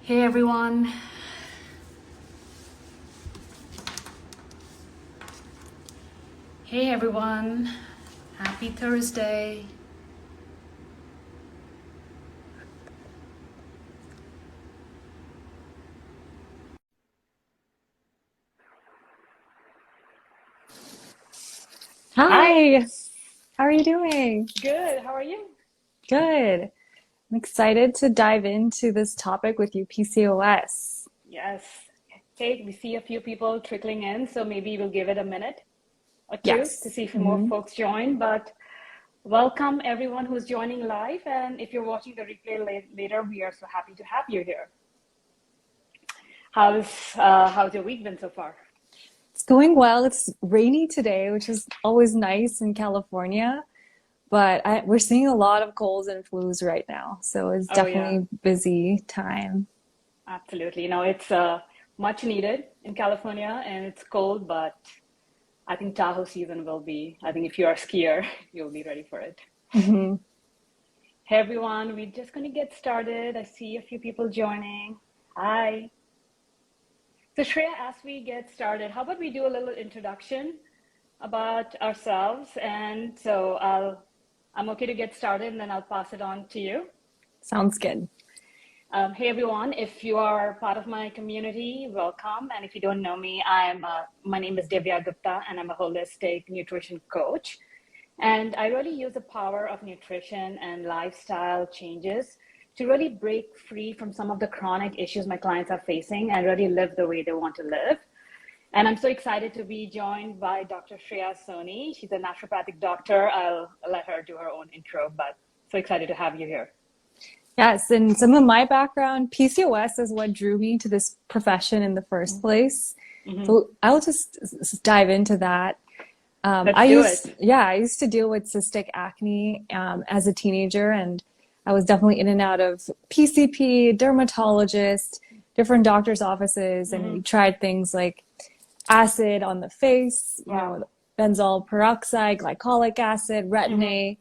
Hey everyone. Hey everyone. Happy Thursday. Hi, Hi, how are you doing? good. How are you? Good. I'm excited to dive into this topic with you, PCOS. Yes. Hey, we see a few people trickling in, so maybe we'll give it a minute or two to Yes. see if more Hmm. folks join. But welcome everyone who's joining live, and if you're watching the replay later, we are so happy to have you here. How's your week been so far? It's going well. It's rainy today, which is always nice in California, but we're seeing a lot of colds and flus right now. So it's Oh yeah, definitely busy time. absolutely. It's much needed in California, and it's cold, but I think Tahoe season will be. I think if you're a skier, you'll be ready for it. Hmm. Hey everyone, we're just going to get started. I see a few people joining. Hi. So, Shreya, as we get started, how about we do a little introduction about ourselves? And so I'm okay to get started and then I'll pass it on to you. Sounds good. Hey everyone, if you are part of my community, welcome. And if you don't know me, my name is Divya Gupta and I'm a holistic nutrition coach. And I really use the power of nutrition and lifestyle changes to really break free from some of the chronic issues my clients are facing and really live the way they want to live. And I'm so excited to be joined by Dr. Shreya Soni. She's a naturopathic doctor. I'll let her do her own intro, but so excited to have you here. Yes, and some of my background, PCOS is what drew me to this profession in the first place. Mm-hmm. So I'll just dive into that. Let's do it. I used to deal with cystic acne as a teenager, and I was definitely in and out of PCP, dermatologist, different doctors' offices, and Mm-hmm. we tried things like acid on the face, Wow. benzoyl peroxide, glycolic acid, Mm-hmm. retin-A,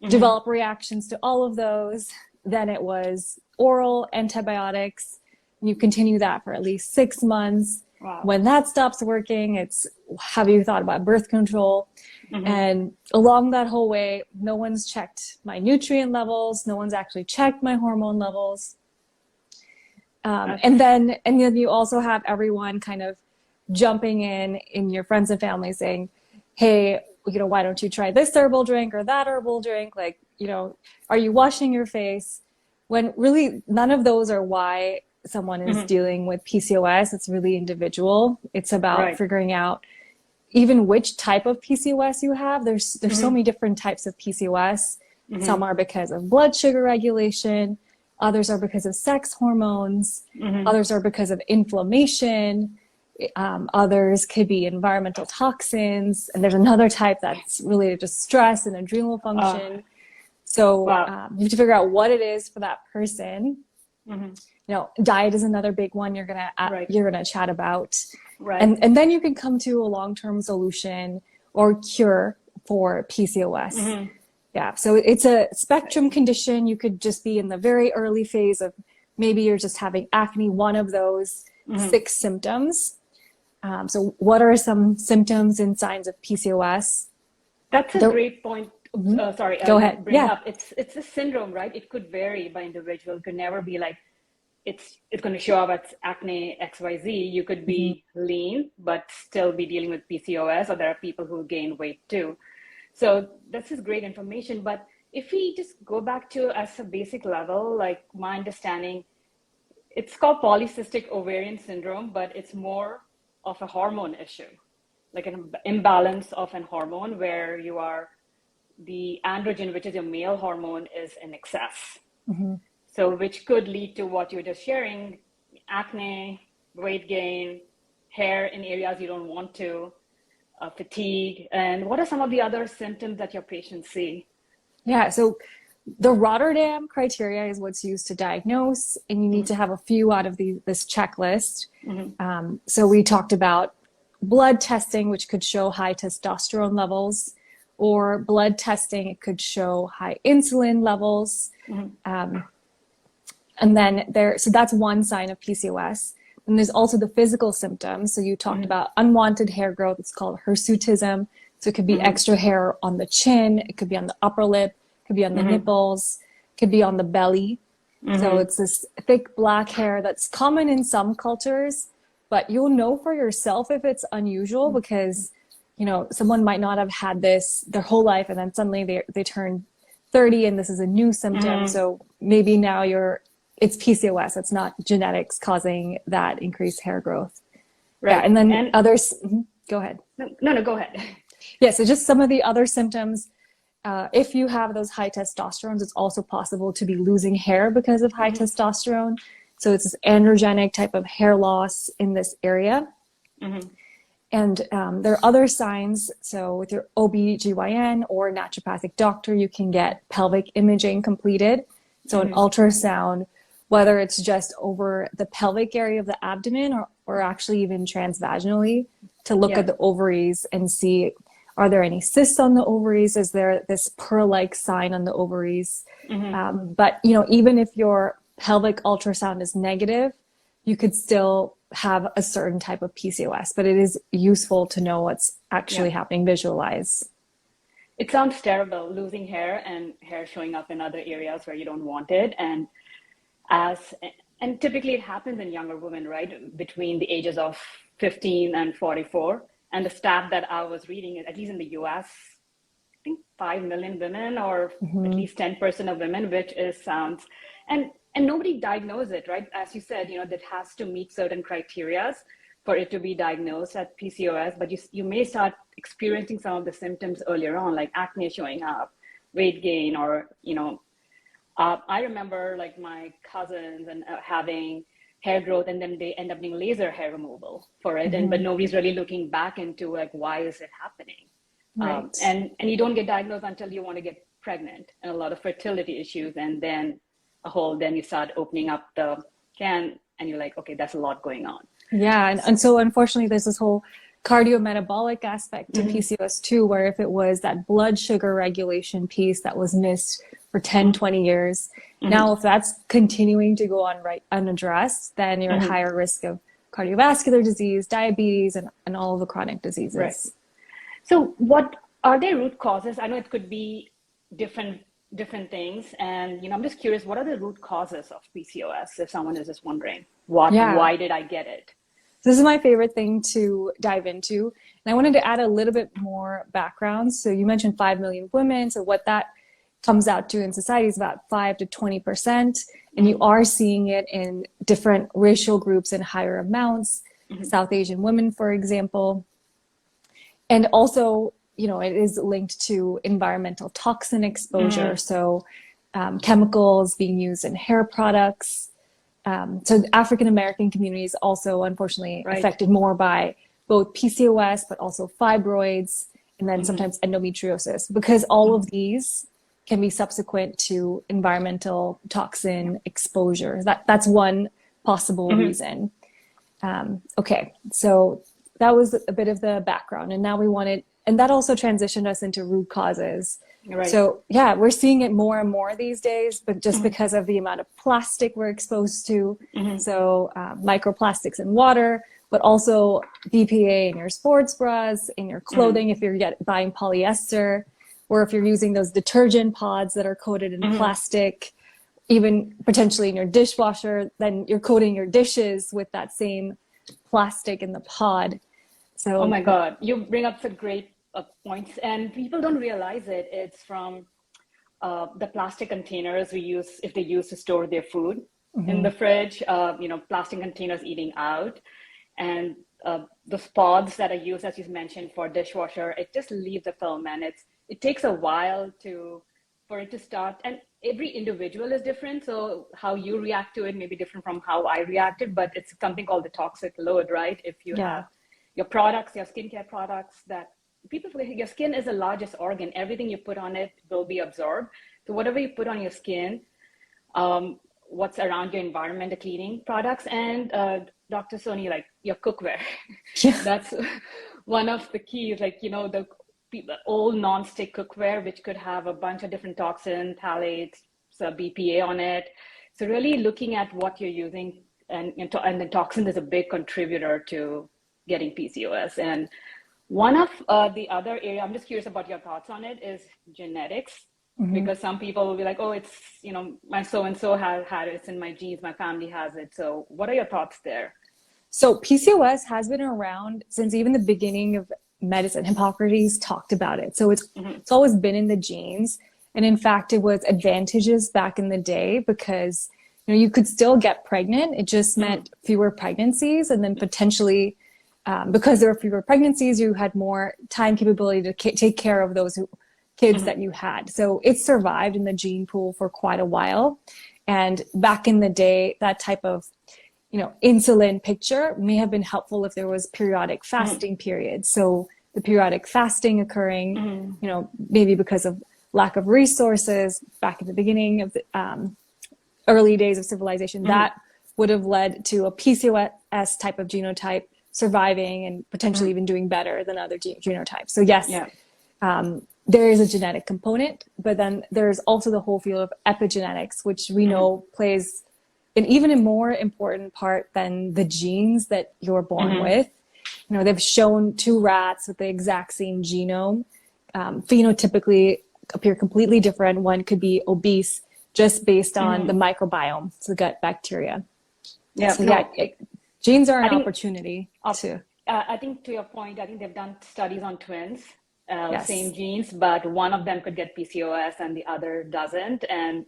Mm-hmm. develop reactions to all of those. Then it was oral antibiotics. You continue that for at least 6 months. Wow. When that stops working, it's have you thought about birth control? Mm-hmm. And along that whole way, no one's checked my nutrient levels. No one's actually checked my hormone levels. That's And then you also have everyone kind of jumping in your friends and family saying, hey, why don't you try this herbal drink or that herbal drink? Like, are you washing your face? When really none of those are why someone is mm-hmm. dealing with PCOS. It's really individual. It's about Right. figuring out even which type of PCOS you have. There's so Mm-hmm. many different types of PCOS. Some Mm-hmm. are because of blood sugar regulation, others are because of sex hormones, Mm-hmm. others are because of inflammation, others could be environmental toxins, and there's another type that's related to stress and adrenal Uh, function. So wow. you have to figure out what it is for that person. Mm-hmm. Diet is another big one Right. you're gonna chat about, Right. and then you can come to a long-term solution or cure for PCOS. Mm-hmm. Yeah, so it's a spectrum condition. You could just be in the very early phase of maybe you're just having acne, one of those Mm-hmm. 6 symptoms. So what are some symptoms and signs of PCOS? That's a There, great point. Oops, mhm. sorry, Go you ahead. bring Yeah. up. It's a syndrome, right? It could vary by individual. It could never be like it's going to show up as acne XYZ. You could Mhm. be lean but still be dealing with PCOS, or there are people who gain weight too. So this is great information. But if we just go back to as a basic level, like my understanding, it's called polycystic ovarian syndrome, but it's more of a hormone issue, like an imbalance of an hormone where you are the androgen, which is your male hormone, is in excess. Mhm. So, which could lead to what you were just sharing: acne, weight gain, hair in areas you don't want to, fatigue. And what are some of the other symptoms that your patients see? Yeah. So the Rotterdam criteria is what's used to diagnose, and you need Mm-hmm. to have a few out of this checklist. Mm-hmm. So we talked about blood testing, which could show high testosterone levels, or blood testing, it could show high insulin levels. Mm-hmm. Um, And then so that's one sign of PCOS. And there's also the physical symptoms. So you talked about unwanted hair growth. It's called hirsutism. So it could be extra hair on the chin. It could be on the upper lip. It could be on the nipples. It could be on the belly. So it's this thick black hair that's common in some cultures, but you'll know for yourself if it's unusual because, you know, someone might not have had this their whole life and then suddenly they turn 30 and this is a new symptom. So maybe now it's PCOS. It's not genetics causing that increased hair growth. Right. Yeah, and then others, go ahead. No, go ahead. Yeah, so just some of the other symptoms. If you have those high testosterones, it's also possible to be losing hair because of high testosterone. So it's this androgenic type of hair loss in this area. And there are other signs. So with your OB/GYN or naturopathic doctor, you can get pelvic imaging completed. So an ultrasound, whether it's just over the pelvic area of the abdomen or actually even transvaginally to look at the ovaries and see, are there any cysts on the ovaries? Is there this pearl-like sign on the ovaries? But, you know, even if your pelvic ultrasound is negative, you could still have a certain type of PCOS, but it is useful to know what's actually happening, visualize. It sounds terrible, losing hair and hair showing up in other areas where you don't want it. And typically it happens in younger women, right? Between the ages of 15 and 44. And the stat that I was reading is, at least in the US, I think 5 million women, or at least 10% of women, which sounds, and nobody diagnoses it, right? As you said, you know, that has to meet certain criteria for it to be diagnosed as PCOS, but you may start experiencing some of the symptoms earlier on, like acne showing up, weight gain, or, you know, I remember like my cousins and having hair growth, and then they end up doing laser hair removal for it, but nobody's really looking back into like, why is it happening? Right. And you don't get diagnosed until you want to get pregnant, and a lot of fertility issues, and then then you start opening up the can and you're like, okay, that's a lot going on. Yeah, and so unfortunately there's this whole cardiometabolic aspect to PCOS too, where if it was that blood sugar regulation piece that was missed for 10, 20 years, now if that's continuing to go on unaddressed, then you're at higher risk of cardiovascular disease, diabetes, and all of the chronic diseases. Right. So what are there root causes? I know it could be different things, and, you know, I'm just curious, what are the root causes of PCOS, if someone is just wondering why did I get it? This is my favorite thing to dive into. And I wanted to add a little bit more background. So you mentioned 5 million women. So what that comes out to in society is about 5 to 20%. And you are seeing it in different racial groups in higher amounts, South Asian women, for example. And also, you know, it is linked to environmental toxin exposure. So chemicals being used in hair products. So the African American community is also unfortunately affected more by both PCOS, but also fibroids, and then sometimes endometriosis, because all of these can be subsequent to environmental toxin exposure. That's one possible reason. Okay, so that was a bit of the background, and now and that also transitioned us into root causes. Right. So yeah, we're seeing it more and more these days, but just because of the amount of plastic we're exposed to. So microplastics in water, but also BPA in your sports bras, in your clothing, if you're buying polyester, or if you're using those detergent pods that are coated in plastic, even potentially in your dishwasher, then you're coating your dishes with that same plastic in the pod. So, oh my God, you bring up some great points, and people don't realize it. It's from the plastic containers we use, if they use to store their food in the fridge, you know, plastic containers eating out, and those pods that are used, as you mentioned, for dishwasher, it just leaves a film, and it takes a while for it to start. And every individual is different, so how you react to it may be different from how I reacted, but it's something called the toxic load, right? If you have your products, your skincare products, that people forget, your skin is the largest organ. Everything you put on it will be absorbed. So whatever you put on your skin, what's around your environment, the cleaning products, and Dr. Soni, like your cookware. That's one of the keys, like, you know, the old non-stick cookware, which could have a bunch of different toxins, phthalates, so BPA on it. So really looking at what you're using, and the toxin is a big contributor to getting PCOS. And one of the other area, I'm just curious about your thoughts on it, is genetics. Because some people will be like, oh, it's, my so-and-so has had it, it's in my genes, my family has it. So what are your thoughts there? So PCOS has been around since even the beginning of medicine. Hippocrates talked about it. So it's always been in the genes. And in fact, it was advantageous back in the day because, you could still get pregnant. It just meant fewer pregnancies. And then potentially, because there were fewer pregnancies, you had more time capability to take care of those kids that you had. So it survived in the gene pool for quite a while. And back in the day, that type of, insulin picture may have been helpful if there was periodic fasting periods. So the periodic fasting occurring, maybe because of lack of resources back at the beginning of the early days of civilization, that would have led to a PCOS type of genotype surviving and potentially even doing better than other genotypes. So yes, there is a genetic component, but then there's also the whole field of epigenetics, which we know plays an even a more important part than the genes that you're born with. They've shown 2 rats with the exact same genome phenotypically appear completely different. One could be obese just based on the microbiome, so the gut bacteria. Genes are an opportunity too. I think to your point, I think they've done studies on twins, same genes, but one of them could get PCOS and the other doesn't. And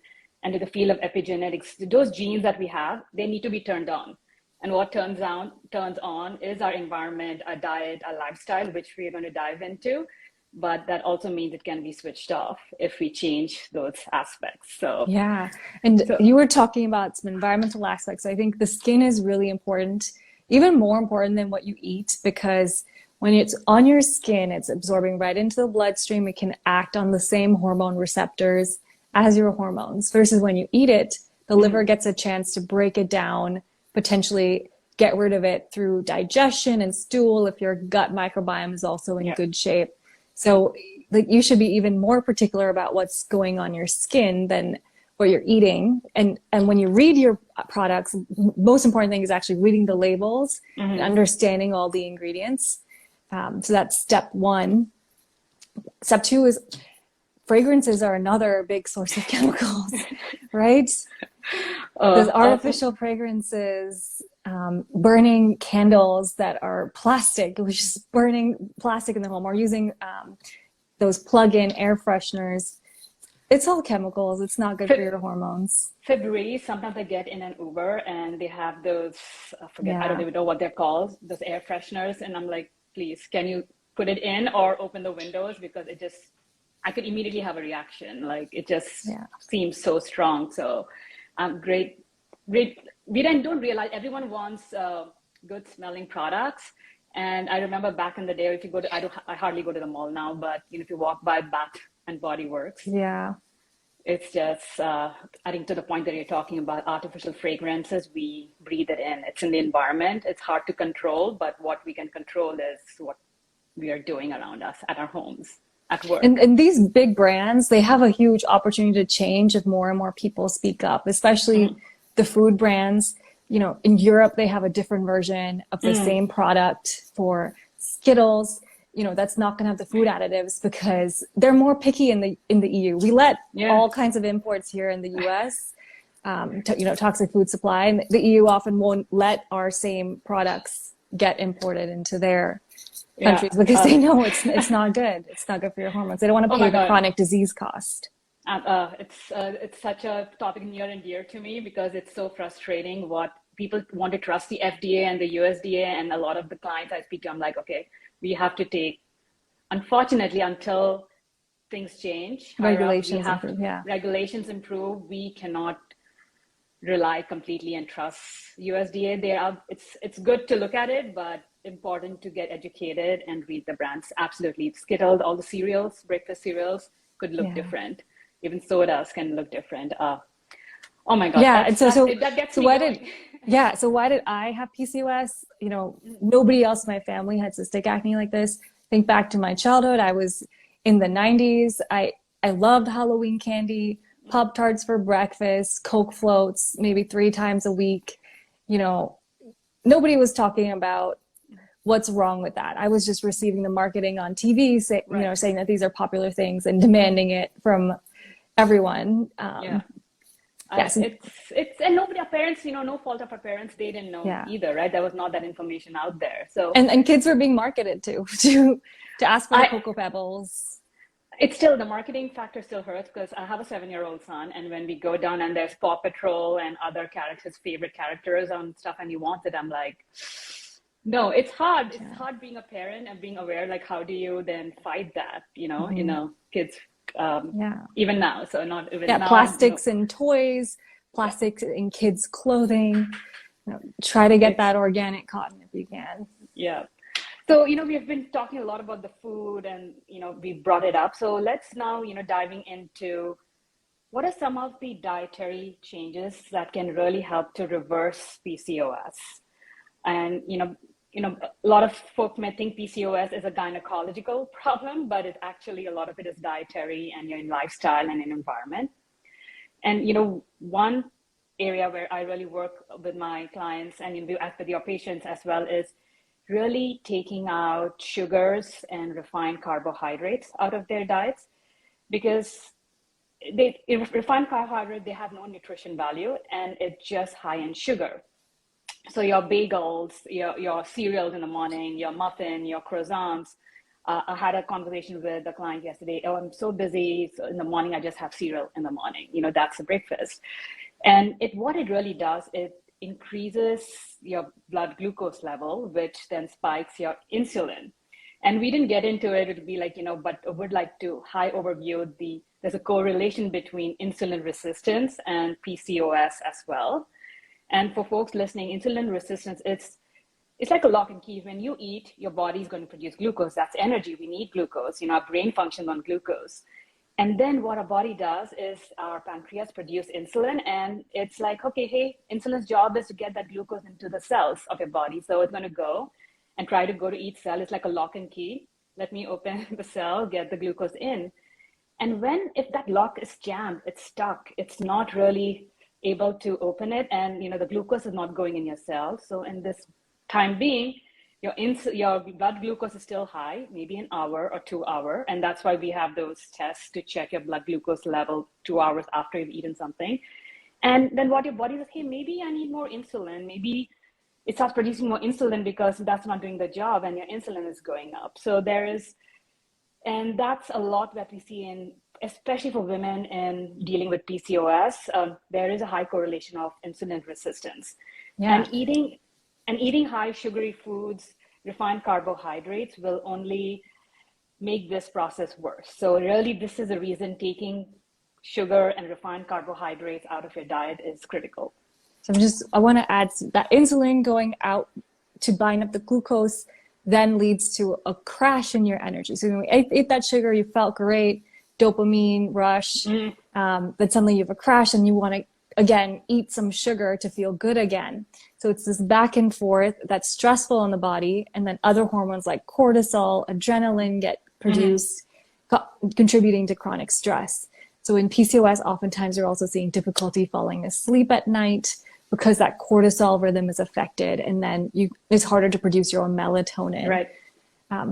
to the field of epigenetics, those genes that we have, they need to be turned on. And what turns on is our environment, our diet, our lifestyle, which we are going to dive into. But that also means it can be switched off if we change those aspects. So you were talking about some environmental aspects. I think the skin is really important, even more important than what you eat, because when it's on your skin, it's absorbing right into the bloodstream. It can act on the same hormone receptors as your hormones, versus when you eat it, the liver gets a chance to break it down, potentially get rid of it through digestion and stool if your gut microbiome is also in good shape. So you should be even more particular about what's going on your skin than what you're eating. And when you read your products, most important thing is actually reading the labels and understanding all the ingredients. So that's step 1. Step 2 is fragrances are another big source of chemicals, right? There's artificial fragrances, burning candles that are plastic, which is burning plastic in the home, or using those plug-in air fresheners. It's all chemicals. It's not good for your hormones. February, sometimes I get in an Uber and they have those, I don't even know what they're called, those air fresheners. And I'm like, please, can you put it in or open the windows? Because I could immediately have a reaction. Like it just seems so strong. So great. We then don't realize everyone wants good smelling products. And I remember back in the day, if you go to, I hardly go to the mall now, but if you walk by Bath and Body Works, it's just, I think to the point that you're talking about artificial fragrances, we breathe it in. It's in the environment. It's hard to control, but what we can control is what we are doing around us at our homes, at work. And these big brands, they have a huge opportunity to change if more and more people speak up, especially the food brands. In Europe, they have a different version of the same product for Skittles. That's not going to have the food additives because they're more picky in the EU. We let all kinds of imports here in the US, toxic food supply, and the EU often won't let our same products get imported into their countries because they know it's not good. It's not good for your hormones. They don't want to pay the chronic disease cost. It's such a topic near and dear to me because it's so frustrating. What people want to trust the FDA and the USDA, and a lot of the clients I speak to, I'm like, okay, we have to take, unfortunately, until things change, regulations improve, we cannot rely completely and trust USDA. It's good to look at it, but important to get educated and read the brands. Absolutely. Skittles, all the cereals, breakfast cereals could look different. Even sodas can look different. Oh my God. Yeah. And so why did I have PCOS? Nobody else in my family had cystic acne like this. Think back to my childhood. I was in the 90s. I loved Halloween candy. Pop-Tarts for breakfast, Coke floats, maybe 3 times a week. You know, nobody was talking about what's wrong with that. I was just receiving the marketing on TV, saying that these are popular things and demanding it from everyone. Yes, it's and nobody, our parents, no fault of our parents, they didn't know either, right? There was not that information out there. So and kids were being marketed to ask for the Cocoa Pebbles. It's still, the marketing factor still hurts because I have a 7-year-old son, and when we go down and there's Paw Patrol and other characters, favorite characters on stuff, and he wants it, I'm like, no, it's hard. It's hard being a parent and being aware, like, how do you then fight that, kids, even now. So not even now. Plastics in toys, plastics in kids' clothing. Try to get that organic cotton if you can. Yeah. So, we've been talking a lot about the food and, we brought it up. So let's now, diving into what are some of the dietary changes that can really help to reverse PCOS? And, a lot of folks may think PCOS is a gynecological problem, but it's actually, a lot of it is dietary and your lifestyle and in environment. And, one area where I really work with my clients and with your patients as well is really taking out sugars and refined carbohydrates out of their diets, because refined carbohydrate, they have no nutrition value and it's just high in sugar. So your bagels, your cereals in the morning, your muffin, your croissants. I had a conversation with a client yesterday. Oh, I'm so busy. So in the morning, I just have cereal in the morning. That's the breakfast. And what it really does, it increases your blood glucose level, which then spikes your insulin. And we didn't get into it. It would be like, but I would like to high overview there's a correlation between insulin resistance and PCOS as well. And for folks listening, insulin resistance, it's like a lock and key. When you eat, your body is going to produce glucose. That's energy. We need glucose. Our brain functions on glucose. And then what our body does is our pancreas produce insulin, and it's like, okay, hey, insulin's job is to get that glucose into the cells of your body. So it's going to go and try to go to each cell. It's like a lock and key. Let me open the cell, get the glucose in. And if that lock is jammed, it's stuck, it's not really able to open it, and the glucose is not going in your cells. So in this time being, your blood glucose is still high, maybe an hour or 2 hours. And that's why we have those tests to check your blood glucose level 2 hours after you've eaten something. And then what your body says, hey, maybe I need more insulin. Maybe it starts producing more insulin because that's not doing the job and your insulin is going up. So and that's a lot that we see especially for women in dealing with PCOS, there is a high correlation of insulin resistance. Yeah. And eating high sugary foods, refined carbohydrates will only make this process worse. So really, this is a reason taking sugar and refined carbohydrates out of your diet is critical. So I want to add that insulin going out to bind up the glucose then leads to a crash in your energy. So when you ate that sugar, you felt great, dopamine rush, but suddenly you have a crash and you want to, again, eat some sugar to feel good again. So it's this back and forth that's stressful on the body, and then other hormones like cortisol, adrenaline get produced, contributing to chronic stress. So in PCOS, oftentimes you're also seeing difficulty falling asleep at night because that cortisol rhythm is affected, and then it's harder to produce your own melatonin. Right.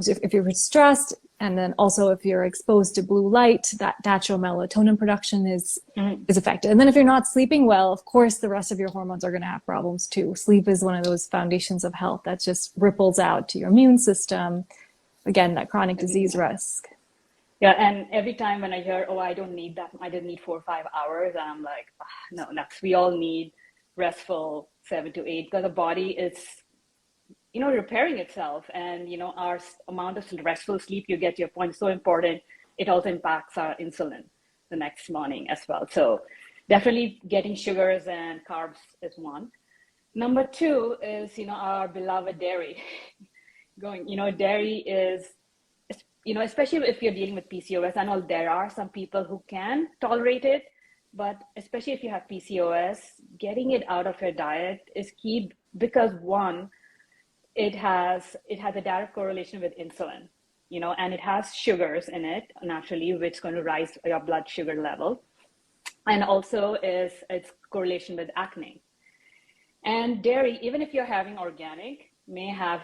So if you're stressed, and then also if you're exposed to blue light, that natural melatonin production is affected. And then if you're not sleeping well, of course, the rest of your hormones are going to have problems too. Sleep is one of those foundations of health that just ripples out to your immune system. Again, that chronic disease risk. Yeah, and every time when I hear, oh, I don't need that, I didn't need 4 or 5 hours, I'm like, no, we all need restful 7 to 8, because the body is repairing itself, and our amount of restful sleep you get, your point is so important. It also impacts our insulin the next morning as well. So definitely getting sugars and carbs is one. Number 2 is our beloved dairy. Dairy is, especially if you're dealing with PCOS. I know there are some people who can tolerate it, but especially if you have PCOS, getting it out of your diet is key, because one, it has a direct correlation with insulin, and it has sugars in it naturally, which is going to rise your blood sugar level. and also is its correlation with acne. And dairy, even if you're having organic, may have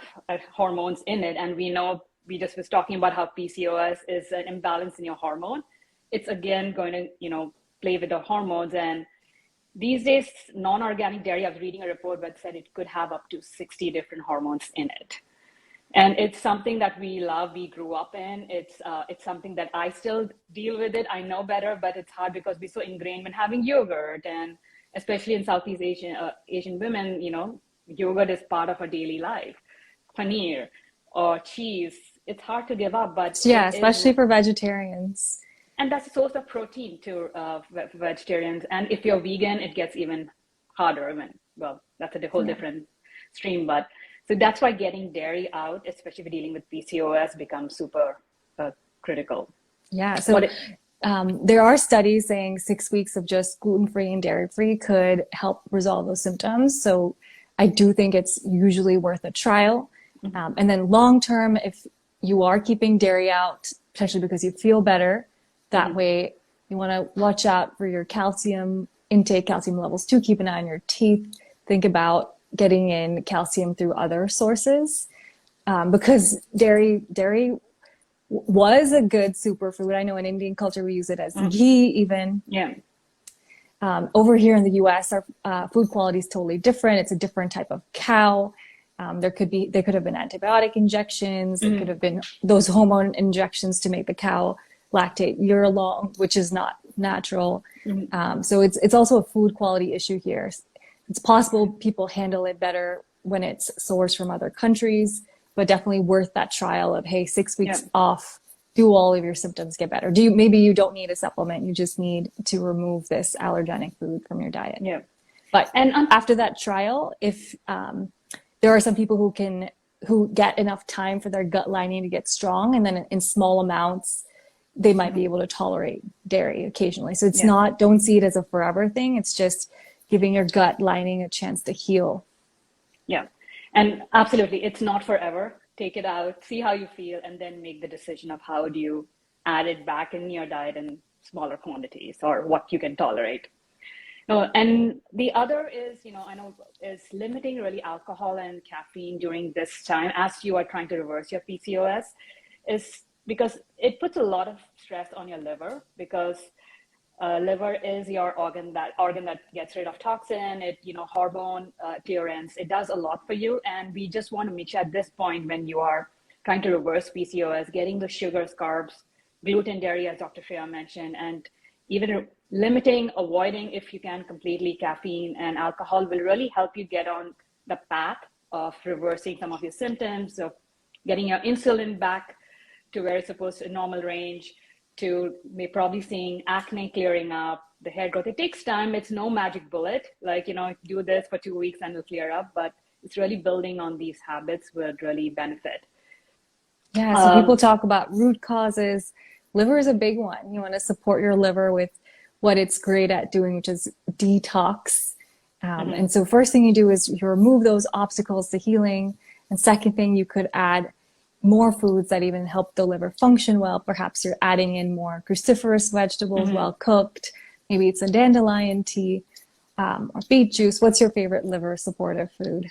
hormones in it. And we know, we just was talking about how PCOS is an imbalance in your hormone. It's again going to, play with the hormones. And these days, non-organic dairy, I was reading a report that said it could have up to 60 different hormones in it. And it's something that we love, we grew up in. It's something that I still deal with it. I know better, but it's hard because we're so ingrained in having yogurt, and especially in Southeast Asian women, yogurt is part of our daily life. Paneer or cheese, it's hard to give up, but Yeah, it is, especially for vegetarians. and that's a source of protein to vegetarians. And if you're vegan, it gets even harder. Well, that's a whole Yeah. different stream, but so that's why getting dairy out, especially for dealing with PCOS, becomes super critical. Yeah. So there are studies saying 6 weeks of just gluten-free and dairy-free could help resolve those symptoms. So I do think it's usually worth a trial. And then long-term, if you are keeping dairy out, potentially because you feel better, that way you want to watch out for your calcium intake, calcium levels too. Keep an eye on your teeth. Think about getting in calcium through other sources, because dairy was a good superfood. I know in Indian culture we use it as ghee even. Yeah. Over here in the US, our food quality is totally different. It's a different type of cow. There could have been antibiotic injections. There could have been those hormone injections to make the cow lactate year-long, which is not natural. So it's also a food quality issue here. It's possible people handle it better when it's sourced from other countries, but definitely worth that trial of, hey, 6 weeks off, do all of your symptoms get better? Maybe you don't need a supplement, you just need to remove this allergenic food from your diet. Yeah. But after that trial, if there are some people who get enough time for their gut lining to get strong, and then in small amounts, they might be able to tolerate dairy occasionally. So it's not, don't see it as a forever thing. It's just giving your gut lining a chance to heal. Yeah. And absolutely, it's not forever. Take it out, see how you feel, and then make the decision of how do you add it back in your diet in smaller quantities or what you can tolerate. And the other is, I know, is limiting really alcohol and caffeine during this time as you are trying to reverse your PCOS, is because it puts a lot of stress on your liver, because liver is your organ that gets rid of toxin, hormone clearance. It does a lot for you. And we just want to make sure at this point, when you are trying to reverse PCOS, getting the sugars, carbs, gluten, dairy, as Dr. Shreya mentioned, and even limiting, avoiding, if you can, completely caffeine and alcohol will really help you get on the path of reversing some of your symptoms, of getting your insulin back to where it's supposed to, normal range, to probably seeing acne clearing up, the hair growth. It takes time. It's no magic bullet. Do this for 2 weeks and it'll clear up. But it's really building on these habits would really benefit. Yeah, so people talk about root causes. Liver is a big one. You want to support your liver with what it's great at doing, which is detox. And so first thing you do is you remove those obstacles to healing. And second thing, you could add more foods that even help the liver function well. Perhaps you're adding in more cruciferous vegetables, well cooked. Maybe it's a dandelion tea or beet juice. What's your favorite liver supportive food?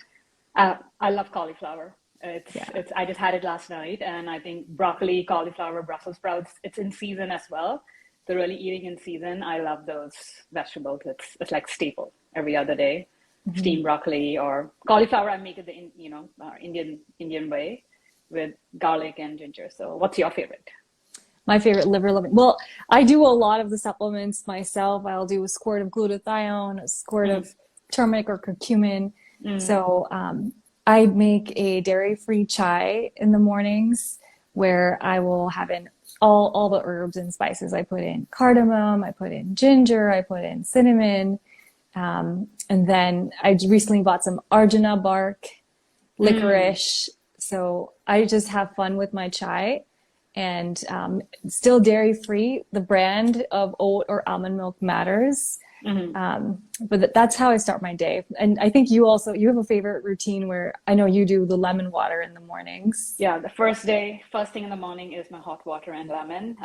I love cauliflower. I just had it last night, and I think broccoli, cauliflower, Brussels sprouts, it's in season as well. So really eating in season, I love those vegetables. It's like staple every other day. Steamed broccoli or cauliflower, I make it the Indian way, with garlic and ginger. So what's your favorite? My favorite liver loving. Well, I do a lot of the supplements myself. I'll do a squirt of glutathione, a squirt of turmeric or curcumin. So I make a dairy-free chai in the mornings where I will have in all the herbs and spices. I put in cardamom, I put in ginger, I put in cinnamon. And then I recently bought some arjuna bark, licorice. So I just have fun with my chai, and still dairy free. The brand of oat or almond milk matters. But that's how I start my day. And I think you have a favorite routine where I know you do the lemon water in the mornings. Yeah, the first thing in the morning is my hot water and lemon.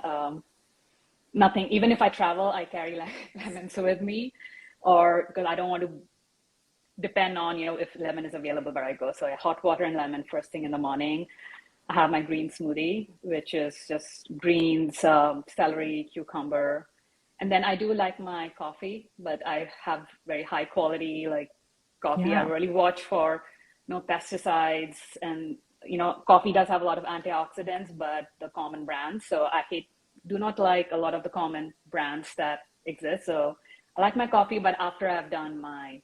nothing. Even if I travel, I carry lemons with me, or because I don't want to depend on, if lemon is available where I go. So hot water and lemon first thing in the morning. I have my green smoothie, which is just greens, celery, cucumber. And then I do like my coffee, but I have very high quality like coffee. I Yeah. really watch for no pesticides, and coffee does have a lot of antioxidants, but the common brands. So do not like a lot of the common brands that exist. So I like my coffee, but after I've done my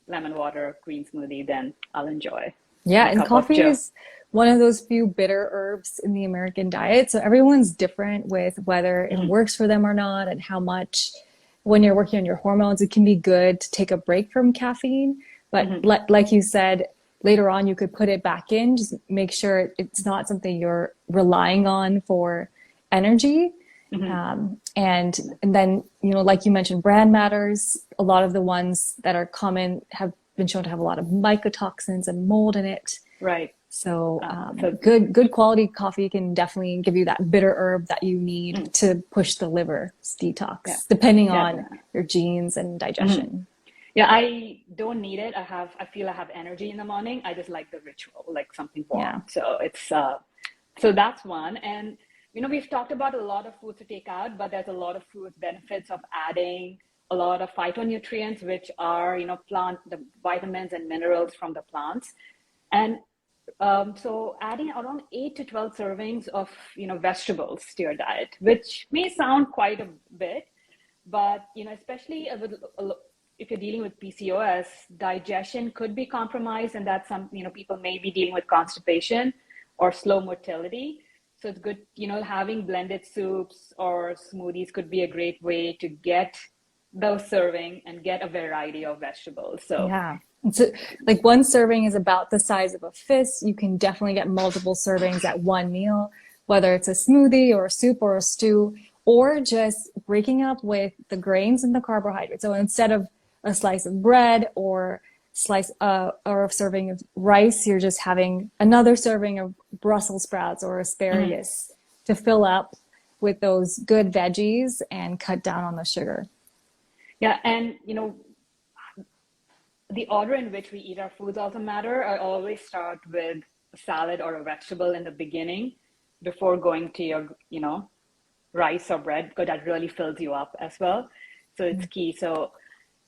lemon water, green smoothie, then I'll enjoy Yeah, my and cup of coffee joe. is one of those few bitter herbs in the American diet. So everyone's different with whether it Mm-hmm. works for them or not, and how much. When you're working on your hormones, it can be good to take a break from caffeine. But Mm-hmm. like you said, later on you could put it back in. Just make sure it's not something you're relying on for energy. Mm-hmm. And then, like you mentioned, brand matters. A lot of the ones that are common have been shown to have a lot of mycotoxins and mold in it. Right. So So good quality coffee can definitely give you that bitter herb that you need mm, to push the liver yeah, detox, depending yeah, on your genes and mhm. digestion. Yeah. I don't need it. I feel I have energy in the morning. I just like the ritual, like something Yeah. warm. So so that's one. And we've talked about a lot of foods to take out, but there's a lot of foods benefits of adding a lot of phytonutrients, which are the vitamins and minerals from the plants. And so adding around 8 to 12 servings of vegetables to your diet, which may sound quite a bit, but especially if you're dealing with PCOS, digestion could be compromised, and that's some people may be dealing with constipation or slow motility. So it's good, having blended soups or smoothies could be a great way to get those serving and get a variety of vegetables. So Yeah. So, like one serving is about the size of a fist. You can definitely get multiple servings at one meal, whether it's a smoothie or a soup or a stew, or just breaking up with the grains and the carbohydrates. So instead of a slice of bread or or a serving of rice, you're just having another serving of Brussels sprouts or mhm. asparagus to fill up with those good veggies and cut down on the sugar. Yeah, and the order in which we eat our foods also matter. I always start with a salad or a vegetable in the beginning before going to your, rice or bread, because that really fills you up as well. So it's key. So,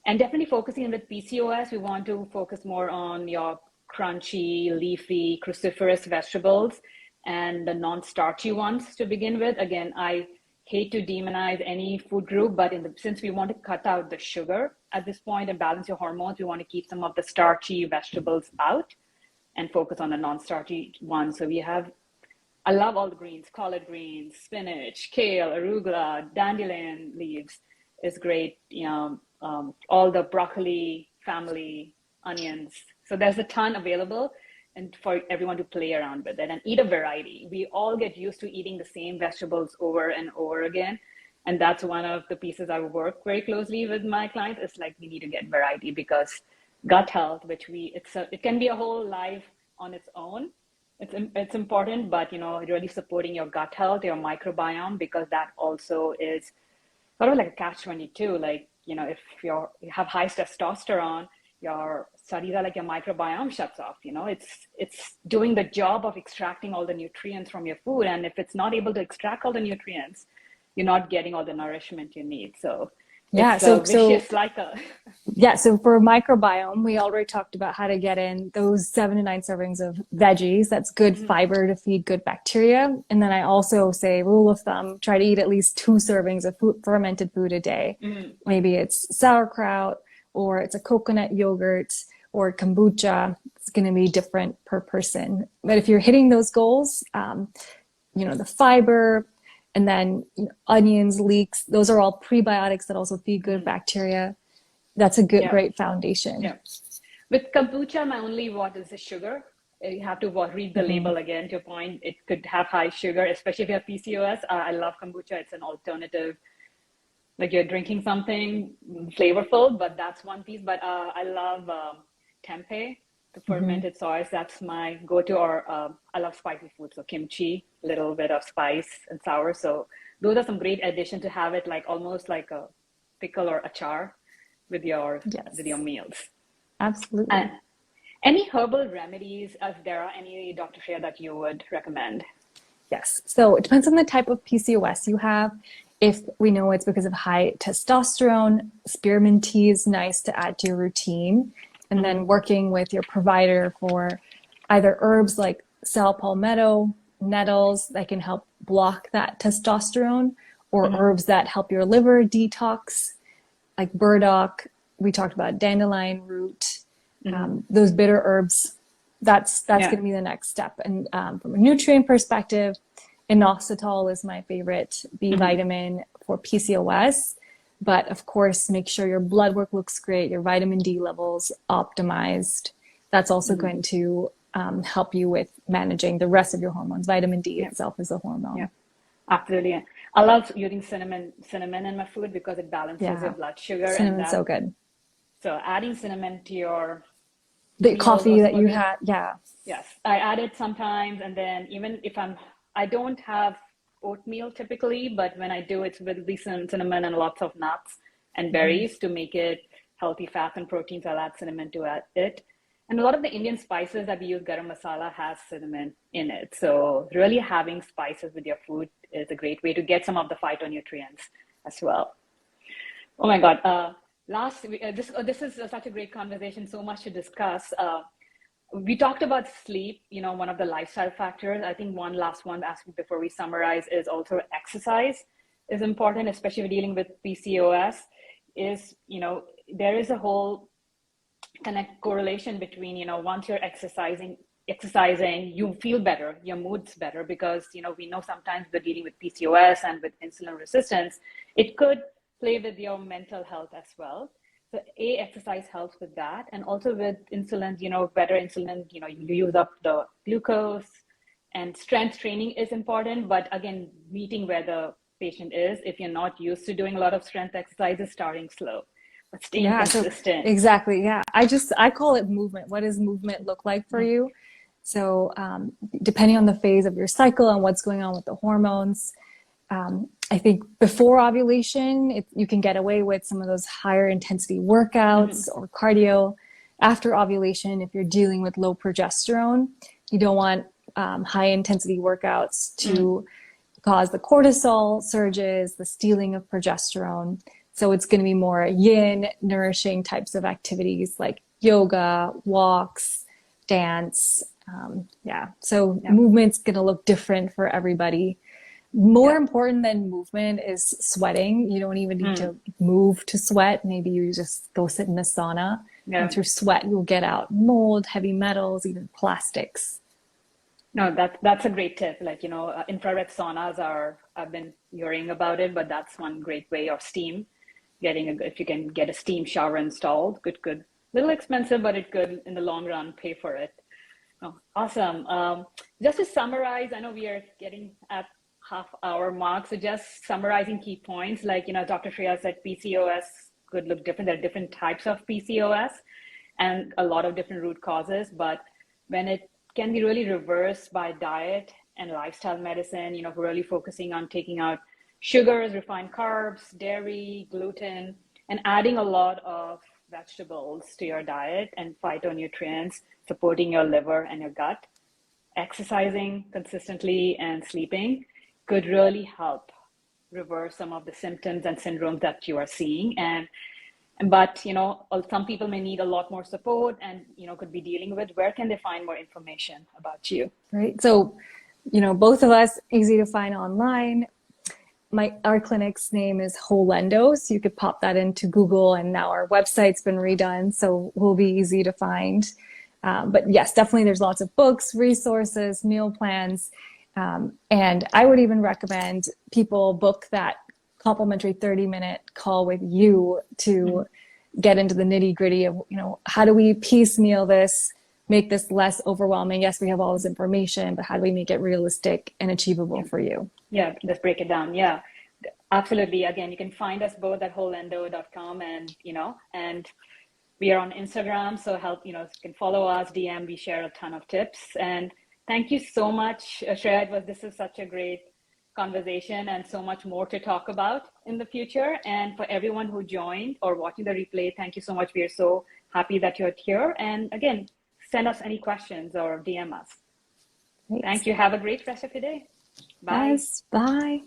and definitely focusing with PCOS, we want to focus more on your crunchy, leafy, cruciferous vegetables and the non-starchy ones to begin with. Again, I hate to demonize any food group, but since we want to cut out the sugar at this point and balance your hormones, we want to keep some of the starchy vegetables out and focus on the non-starchy ones. So I love all the greens, collard greens, spinach, kale, arugula, dandelion leaves is great. All the broccoli family, onions. So there's a ton available, and for everyone to play around with it and eat a variety. We all get used to eating the same vegetables over and over again. And that's one of the pieces I work very closely with my clients. It's like we need to get variety, because gut health, it can be a whole life on its own. It's important, but really supporting your gut health, your microbiome, because that also is sort of like a catch-22. Like, if you have high testosterone, your studies are like your microbiome shuts off. It's doing the job of extracting all the nutrients from your food, and if it's not able to extract all the nutrients, you're not getting all the nourishment you need. So Yeah, it's a so vicious cycle. yeah, so for microbiome, we already talked about how to get in those 7 to 9 servings of veggies. That's good Mhm. fiber to feed good bacteria. And then I also say, rule of thumb, try to eat at least 2 servings of fermented food a day. Mhm. Maybe it's sauerkraut, or it's a coconut yogurt, or kombucha. It's going to be different per person. But if you're hitting those goals, the fiber, and then onions, leeks, those are all prebiotics that also feed good Mhm. bacteria. That's a Yeah. great foundation. Yeah. With kombucha, my only what is the sugar. You have to read the Mm-hmm. label again. To your point, it could have high sugar, especially if you have PCOS. I love kombucha. It's an alternative, like you're drinking something flavorful, but that's one piece. But I love tempeh, the Mm-hmm. fermented soys. That's my go-to. Or I love spicy food, so kimchi, little bit of spice and sour. So those are some great addition to have it like almost like a pickle or achar with your meals. Absolutely. And any herbal remedies, if there are any, Dr. Shreya, that you would recommend? Yes. So it depends on the type of PCOS you have. If we know it's because of high testosterone, spearmint tea is nice to add to your routine. And then working with your provider for either herbs like sal palmetto, nettles that can help block that testosterone, or herbs that help your liver detox, like burdock. We talked about dandelion root, those bitter herbs. That's going to be the next step. And from a nutrient perspective, inositol is my favorite B vitamin for PCOS. But of course, make sure your blood work looks great, your vitamin D levels optimized. That's also going to help you with managing the rest of your hormones. Vitamin D itself is a hormone. Yeah, absolutely. I love using cinnamon in my food because it balances your blood sugar. Cinnamon's so good. So adding cinnamon to your the coffee that you had, Yes, I add it sometimes, and then even if I don't have oatmeal typically, but when I do, it's with cinnamon and lots of nuts and berries to make it healthy fats and proteins. I'll add cinnamon to it. And a lot of the Indian spices that we use, garam masala, has cinnamon in it. So really having spices with your food is a great way to get some of the phytonutrients as well. Oh my God. This is such a great conversation, so much to discuss. We talked about sleep, one of the lifestyle factors. I think one last one before we summarize is also exercise is important, especially dealing with PCOS. There is a whole correlation between, once you're exercising, you feel better, your mood's better, because, we know sometimes we're dealing with PCOS and with insulin resistance, it could play with your mental health as well. So exercise helps with that. And also with insulin, better insulin, you use up the glucose, and strength training is important. But again, meeting where the patient is, if you're not used to doing a lot of strength exercises, starting slow, but staying consistent. So, exactly. Yeah. I call it movement. What does movement look like for you? So depending on the phase of your cycle and what's going on with the hormones, I think before ovulation, you can get away with some of those higher intensity workouts or cardio. After ovulation, if you're dealing with low progesterone, you don't want high intensity workouts to cause the cortisol surges, the stealing of progesterone. So it's going to be more yin, nourishing types of activities like yoga, walks, dance. Movement's going to look different for everybody. More important than movement is sweating. You don't even need to move to sweat. Maybe you just go sit in the sauna. And through sweat, you'll get out mold, heavy metals, even plastics. No, that's a great tip. Like, infrared saunas I've been hearing about it, but that's one great way. Or steam, if you can get a steam shower installed, good. Little expensive, but it could, in the long run, pay for it. Oh, awesome. Just to summarize, I know we are getting at half-hour mark, so just summarizing key points, like, Dr. Shreya said, PCOS could look different. There are different types of PCOS and a lot of different root causes, but when it can be really reversed by diet and lifestyle medicine, really focusing on taking out sugars, refined carbs, dairy, gluten, and adding a lot of vegetables to your diet and phytonutrients, supporting your liver and your gut, exercising consistently and sleeping could really help reverse some of the symptoms and syndromes that you are seeing. But some people may need a lot more support and could be dealing with. Where can they find more information about you? Right. So, both of us, easy to find online. Our clinic's name is Holendo, so you could pop that into Google, and now our website's been redone, so we'll be easy to find. But yes, definitely there's lots of books, resources, meal plans. And I would even recommend people book that complimentary 30-minute call with you to get into the nitty gritty of, how do we piecemeal this, make this less overwhelming? Yes, we have all this information, but how do we make it realistic and achievable for you? Yeah, let's break it down. Yeah, absolutely. Again, you can find us both at holendo.com, and, and we are on Instagram. So you can follow us, DM, we share a ton of tips. And thank you so much, Shreya. This is such a great conversation and so much more to talk about in the future. And for everyone who joined or watching the replay, thank you so much. We are so happy that you're here. And again, send us any questions or DM us. Great. Thank you. Have a great rest of your day. Bye. Yes, bye.